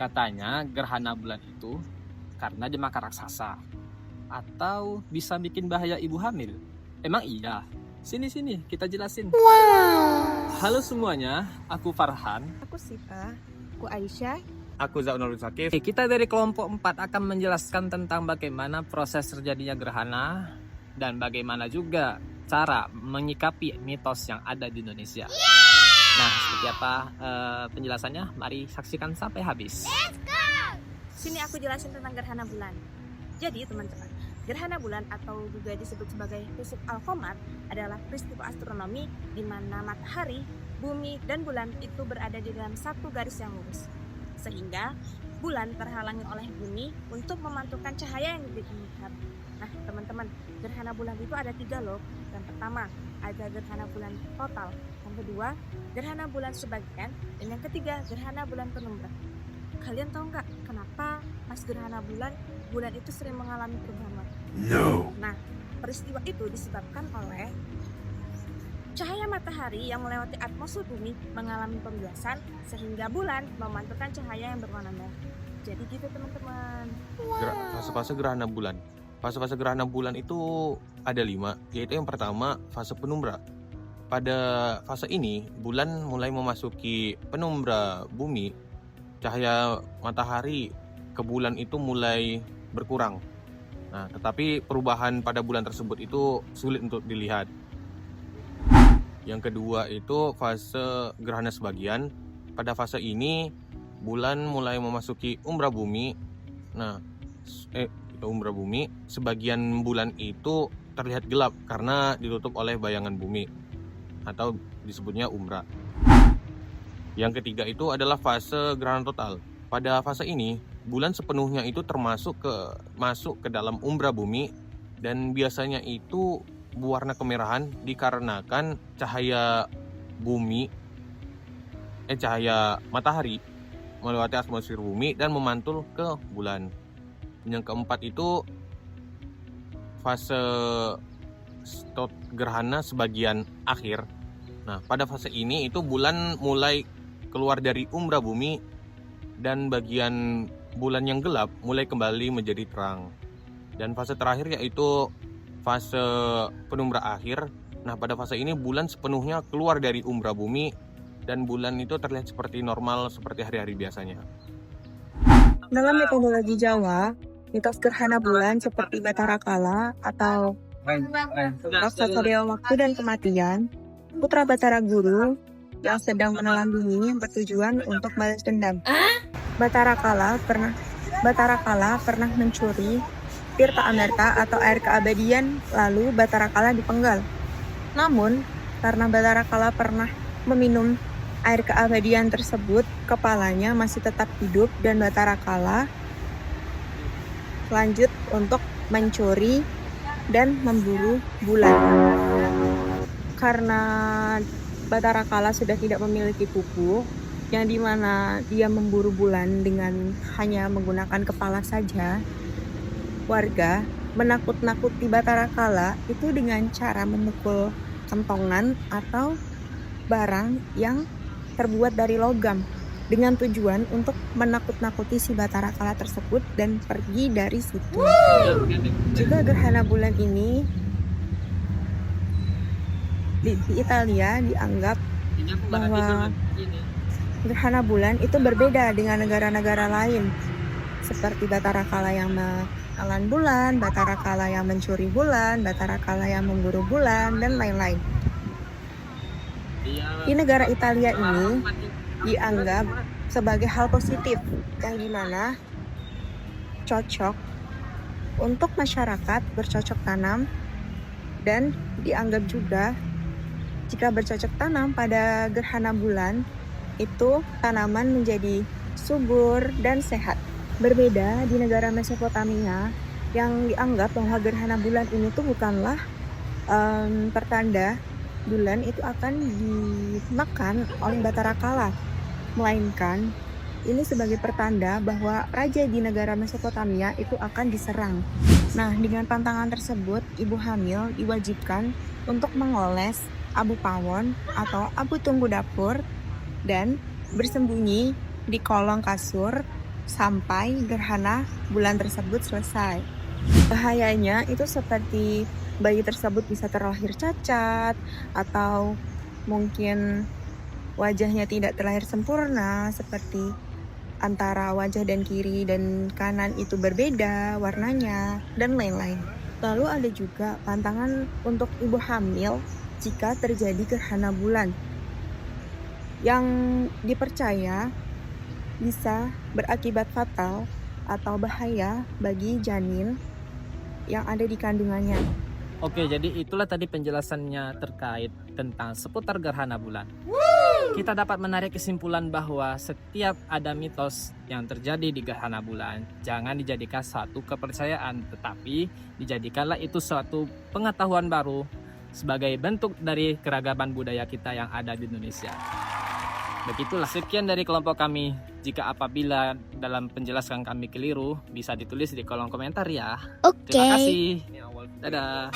Katanya gerhana bulan itu karena dimakan raksasa atau bisa bikin bahaya ibu hamil. Emang iya? Sini kita jelasin. Halo semuanya, aku Farhan. Aku Sita, aku Aisyah. Aku Zaunul Zakif. Kita dari kelompok 4 akan menjelaskan tentang bagaimana proses terjadinya gerhana dan bagaimana juga cara menyikapi mitos yang ada di Indonesia. Nah, seperti apa penjelasannya? Mari saksikan sampai habis. Sini aku jelasin tentang gerhana bulan. Jadi teman-teman, gerhana bulan atau juga disebut sebagai khusuf al-qamar adalah peristiwa astronomi di mana matahari, bumi, dan bulan itu berada di dalam satu garis yang lurus. Sehingga bulan terhalangi oleh bumi untuk memantulkan cahaya yang dilihat. Nah teman-teman, gerhana bulan itu ada 3 loh. Yang pertama, ada gerhana bulan total. Yang kedua, gerhana bulan sebagian. Dan yang ketiga, gerhana bulan penumbra. Kalian tahu nggak kenapa pas gerhana bulan itu sering mengalami perubahan warna? No. Nah, peristiwa itu disebabkan oleh cahaya matahari yang melewati atmosfer bumi mengalami pembiasan sehingga bulan memantulkan cahaya yang berwarna merah. Jadi gitu teman-teman. Fase-fase gerhana bulan. Fase-fase gerhana bulan itu ada 5, yaitu yang pertama fase penumbra. Pada fase ini, bulan mulai memasuki penumbra bumi. Cahaya matahari ke bulan itu mulai berkurang. Nah, tetapi perubahan pada bulan tersebut itu sulit untuk dilihat. Yang kedua itu fase gerhana sebagian. Pada fase ini, bulan mulai memasuki umbra bumi. Nah, umbra bumi, sebagian bulan itu terlihat gelap karena ditutup oleh bayangan bumi atau disebutnya umbra. Yang ketiga itu adalah fase gerhana total. Pada fase ini, bulan sepenuhnya itu masuk ke dalam umbra bumi dan biasanya itu berwarna kemerahan dikarenakan cahaya matahari melewati atmosfer bumi dan memantul ke bulan. Yang keempat itu fase gerhana sebagian akhir. Nah, pada fase ini itu bulan mulai keluar dari umbra bumi dan bagian bulan yang gelap mulai kembali menjadi terang. Dan fase terakhir yaitu fase penumbra akhir. Nah, pada fase ini bulan sepenuhnya keluar dari umbra bumi dan bulan itu terlihat seperti normal seperti hari-hari biasanya. Dalam metodologi Jawa, mitos gerhana bulan seperti Batara Kala atau raksasa dewa waktu dan kematian, putra Batara Guru yang sedang menelan bumi bertujuan untuk balas dendam. Batara Kala pernah mencuri tirta amerta atau air keabadian, lalu Batara Kala dipenggal. Namun, karena Batara Kala pernah meminum air keabadian tersebut, kepalanya masih tetap hidup dan Batara Kala lanjut untuk mencuri dan memburu bulan. Karena Batara Kala sudah tidak memiliki kuku, yang dimana dia memburu bulan dengan hanya menggunakan kepala saja, warga menakut-nakuti Batara Kala itu dengan cara memukul kentongan atau barang yang terbuat dari logam dengan tujuan untuk menakut-nakuti si Batara Kala tersebut dan pergi dari situ. Juga gerhana bulan ini di Italia dianggap bahwa gerhana bulan itu berbeda dengan negara-negara lain, seperti Batara Kala yang menelan bulan, Batara Kala yang mencuri bulan, Batara Kala yang memburu bulan, dan lain-lain. Di negara Italia ini dianggap sebagai hal positif yang dimana cocok untuk masyarakat bercocok tanam, dan dianggap juga jika bercocok tanam pada gerhana bulan itu tanaman menjadi subur dan sehat. Berbeda di negara Mesopotamia yang dianggap bahwa gerhana bulan ini tuh bukanlah pertanda bulan itu akan dimakan oleh Batara Kala, melainkan ini sebagai pertanda bahwa raja di negara Mesopotamia itu akan diserang. Nah, dengan pantangan tersebut, ibu hamil diwajibkan untuk mengoles abu pawon atau abu tunggu dapur dan bersembunyi di kolong kasur sampai gerhana bulan tersebut selesai. Bahayanya itu seperti bayi tersebut bisa terlahir cacat, atau mungkin wajahnya tidak terlahir sempurna, seperti antara wajah dan kiri dan kanan itu berbeda warnanya, dan lain-lain. Lalu ada juga pantangan untuk ibu hamil jika terjadi gerhana bulan, yang dipercaya bisa berakibat fatal atau bahaya bagi janin yang ada di kandungannya. Oke, jadi itulah tadi penjelasannya terkait tentang seputar gerhana bulan. Kita dapat menarik kesimpulan bahwa setiap ada mitos yang terjadi di gerhana bulan, jangan dijadikan suatu kepercayaan, tetapi dijadikanlah itu suatu pengetahuan baru sebagai bentuk dari keragaman budaya kita yang ada di Indonesia. Begitulah, sekian dari kelompok kami. Jika apabila dalam penjelasan kami keliru, bisa ditulis di kolom komentar ya. Oke. Terima kasih. Dadah.